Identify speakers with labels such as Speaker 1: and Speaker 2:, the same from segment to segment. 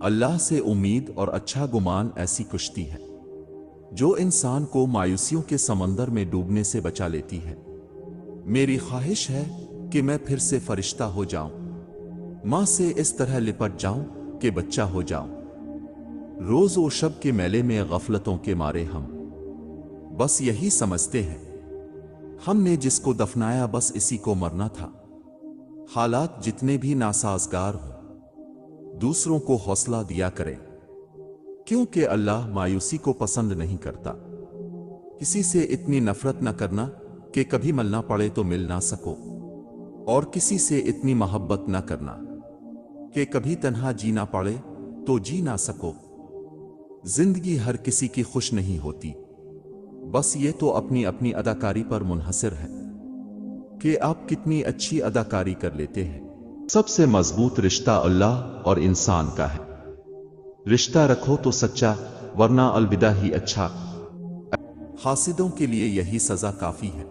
Speaker 1: اللہ سے امید اور اچھا گمان ایسی کشتی ہے جو انسان کو مایوسیوں کے سمندر میں ڈوبنے سے بچا لیتی ہے۔ میری خواہش ہے کہ میں پھر سے فرشتہ ہو جاؤں، ماں سے اس طرح لپٹ جاؤں کہ بچہ ہو جاؤں۔ روز و شب کے میلے میں غفلتوں کے مارے ہم بس یہی سمجھتے ہیں ہم نے جس کو دفنایا بس اسی کو مرنا تھا۔ حالات جتنے بھی ناسازگار ہوں، دوسروں کو حوصلہ دیا کریں، کیونکہ اللہ مایوسی کو پسند نہیں کرتا۔ کسی سے اتنی نفرت نہ کرنا کہ کبھی ملنا پڑے تو مل نہ سکو، اور کسی سے اتنی محبت نہ کرنا کہ کبھی تنہا جینا پڑے تو جی نہ سکو۔ زندگی ہر کسی کی خوش نہیں ہوتی، بس یہ تو اپنی اپنی اداکاری پر منحصر ہے کہ آپ کتنی اچھی اداکاری کر لیتے ہیں۔ سب سے مضبوط رشتہ اللہ اور انسان کا ہے۔ رشتہ رکھو تو سچا، ورنہ الوداع ہی اچھا۔ حاسدوں کے لیے یہی سزا کافی ہے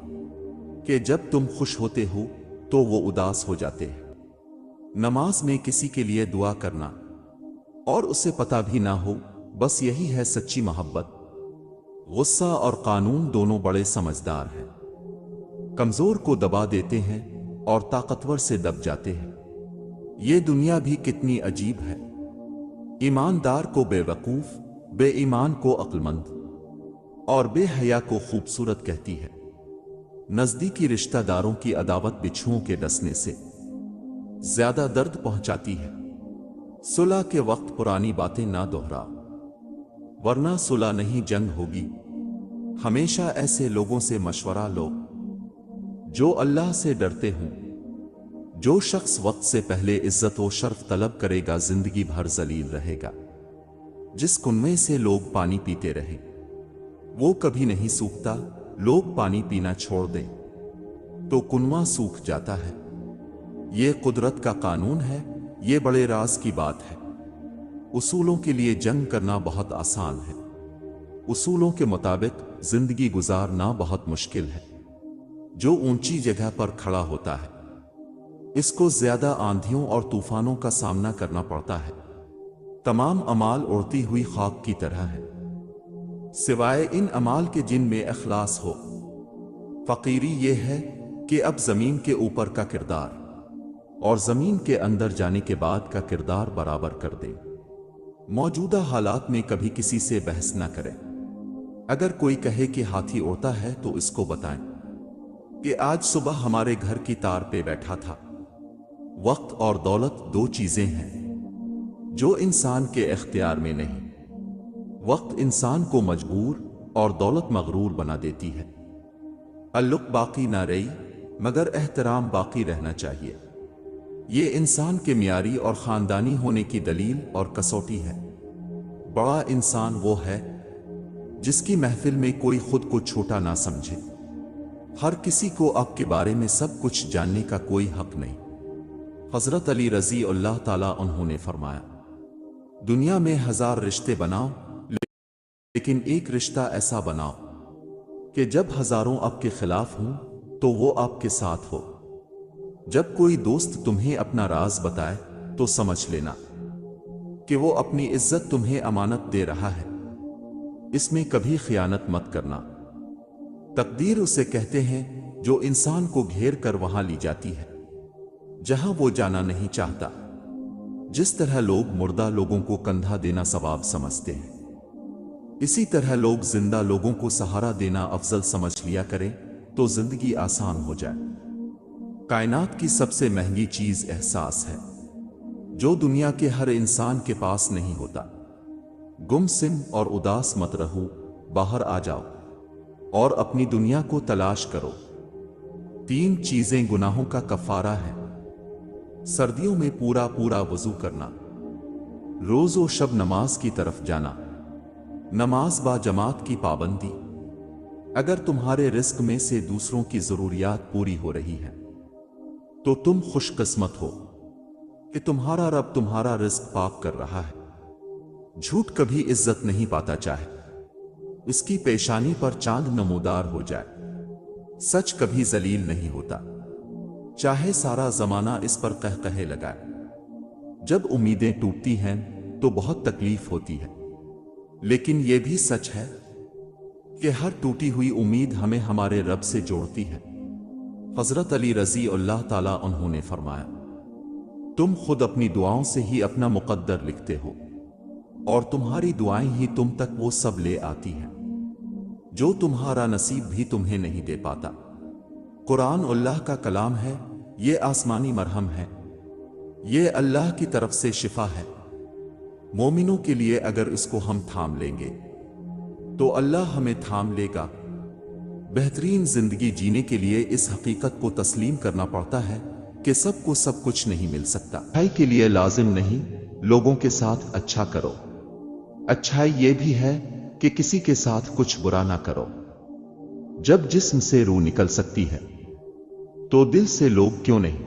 Speaker 1: کہ جب تم خوش ہوتے ہو تو وہ اداس ہو جاتے ہیں۔ نماز میں کسی کے لیے دعا کرنا اور اسے پتہ بھی نہ ہو، بس یہی ہے سچی محبت۔ غصہ اور قانون دونوں بڑے سمجھدار ہیں، کمزور کو دبا دیتے ہیں اور طاقتور سے دب جاتے ہیں۔ یہ دنیا بھی کتنی عجیب ہے، ایماندار کو بے وقوف، بے ایمان کو عقل مند اور بے حیا کو خوبصورت کہتی ہے۔ نزدیکی رشتہ داروں کی عداوت بچھوؤں کے ڈسنے سے زیادہ درد پہنچاتی ہے۔ صلح کے وقت پرانی باتیں نہ دہرا، ورنہ صلح نہیں جنگ ہوگی۔ ہمیشہ ایسے لوگوں سے مشورہ لو جو اللہ سے ڈرتے ہوں۔ جو شخص وقت سے پہلے عزت و شرف طلب کرے گا زندگی بھر ذلیل رہے گا۔ جس کنویں سے لوگ پانی پیتے رہے وہ کبھی نہیں سوکھتا۔ لوگ پانی پینا چھوڑ دیں تو کنواں سوکھ جاتا ہے۔ یہ قدرت کا قانون ہے، یہ بڑے راز کی بات ہے۔ اصولوں کے لیے جنگ کرنا بہت آسان ہے، اصولوں کے مطابق زندگی گزارنا بہت مشکل ہے۔ جو اونچی جگہ پر کھڑا ہوتا ہے اس کو زیادہ آندھیوں اور طوفانوں کا سامنا کرنا پڑتا ہے۔ تمام اعمال اڑتی ہوئی خاک کی طرح ہے، سوائے ان اعمال کے جن میں اخلاص ہو۔ فقیری یہ ہے کہ اب زمین کے اوپر کا کردار اور زمین کے اندر جانے کے بعد کا کردار برابر کر دیں۔ موجودہ حالات میں کبھی کسی سے بحث نہ کریں۔ اگر کوئی کہے کہ ہاتھی اڑتا ہے تو اس کو بتائیں کہ آج صبح ہمارے گھر کی تار پہ بیٹھا تھا۔ وقت اور دولت دو چیزیں ہیں جو انسان کے اختیار میں نہیں۔ وقت انسان کو مجبور اور دولت مغرور بنا دیتی ہے۔ تعلق باقی نہ رہی مگر احترام باقی رہنا چاہیے۔ یہ انسان کے معیاری اور خاندانی ہونے کی دلیل اور کسوٹی ہے۔ بڑا انسان وہ ہے جس کی محفل میں کوئی خود کو چھوٹا نہ سمجھے۔ ہر کسی کو آپ کے بارے میں سب کچھ جاننے کا کوئی حق نہیں۔ حضرت علی رضی اللہ تعالیٰ عنہ نے فرمایا، دنیا میں 1000 رشتے بناؤ لیکن ایک رشتہ ایسا بناؤ کہ جب ہزاروں آپ کے خلاف ہوں تو وہ آپ کے ساتھ ہو۔ جب کوئی دوست تمہیں اپنا راز بتائے تو سمجھ لینا کہ وہ اپنی عزت تمہیں امانت دے رہا ہے، اس میں کبھی خیانت مت کرنا۔ تقدیر اسے کہتے ہیں جو انسان کو گھیر کر وہاں لی جاتی ہے جہاں وہ جانا نہیں چاہتا۔ جس طرح لوگ مردہ لوگوں کو کندھا دینا ثواب سمجھتے ہیں، اسی طرح لوگ زندہ لوگوں کو سہارا دینا افضل سمجھ لیا کریں تو زندگی آسان ہو جائے۔ کائنات کی سب سے مہنگی چیز احساس ہے جو دنیا کے ہر انسان کے پاس نہیں ہوتا۔ گم سم اور اداس مت رہو، باہر آ جاؤ اور اپنی دنیا کو تلاش کرو۔ 3 چیزیں گناہوں کا کفارہ ہے۔ سردیوں میں پورا وضو کرنا، روز و شب نماز کی طرف جانا، نماز با جماعت کی پابندی۔ اگر تمہارے رزق میں سے دوسروں کی ضروریات پوری ہو رہی ہیں تو تم خوش قسمت ہو کہ تمہارا رب تمہارا رزق پاک کر رہا ہے۔ جھوٹ کبھی عزت نہیں پاتا، چاہے اس کی پیشانی پر چاند نمودار ہو جائے۔ سچ کبھی ذلیل نہیں ہوتا، چاہے سارا زمانہ اس پر قہقہے لگائے۔ جب امیدیں ٹوٹتی ہیں تو بہت تکلیف ہوتی ہے، لیکن یہ بھی سچ ہے کہ ہر ٹوٹی ہوئی امید ہمیں ہمارے رب سے جوڑتی ہے۔ حضرت علی رضی اللہ تعالیٰ عنہ نے فرمایا، تم خود اپنی دعاؤں سے ہی اپنا مقدر لکھتے ہو، اور تمہاری دعائیں ہی تم تک وہ سب لے آتی ہیں جو تمہارا نصیب بھی تمہیں نہیں دے پاتا۔ قرآن اللہ کا کلام ہے، یہ آسمانی مرہم ہے، یہ اللہ کی طرف سے شفا ہے۔ مومنوں کے لیے اگر اس کو ہم تھام لیں گے تو اللہ ہمیں تھام لے گا۔ بہترین زندگی جینے کے لیے اس حقیقت کو تسلیم کرنا پڑتا ہے کہ سب کو سب کچھ نہیں مل سکتا۔ اچھائی کے لیے لازم نہیں لوگوں کے ساتھ اچھا کرو، اچھائی یہ بھی ہے کہ کسی کے ساتھ کچھ برا نہ کرو۔ جب جسم سے روح نکل سکتی ہے تو دل سے لوگ کیوں نہیں؟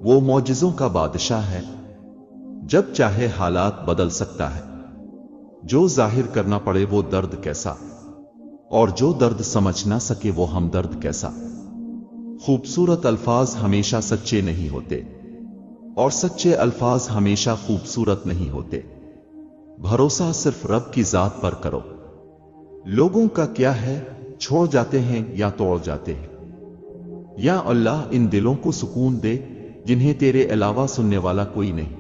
Speaker 1: وہ معجزوں کا بادشاہ ہے، جب چاہے حالات بدل سکتا ہے۔ جو ظاہر کرنا پڑے وہ درد کیسا، اور جو درد سمجھ نہ سکے وہ ہمدرد کیسا۔ خوبصورت الفاظ ہمیشہ سچے نہیں ہوتے، اور سچے الفاظ ہمیشہ خوبصورت نہیں ہوتے۔ بھروسہ صرف رب کی ذات پر کرو۔ لوگوں کا کیا ہے، چھوڑ جاتے ہیں یا توڑ جاتے ہیں۔ یا اللہ ان دلوں کو سکون دے جنہیں تیرے علاوہ سننے والا کوئی نہیں۔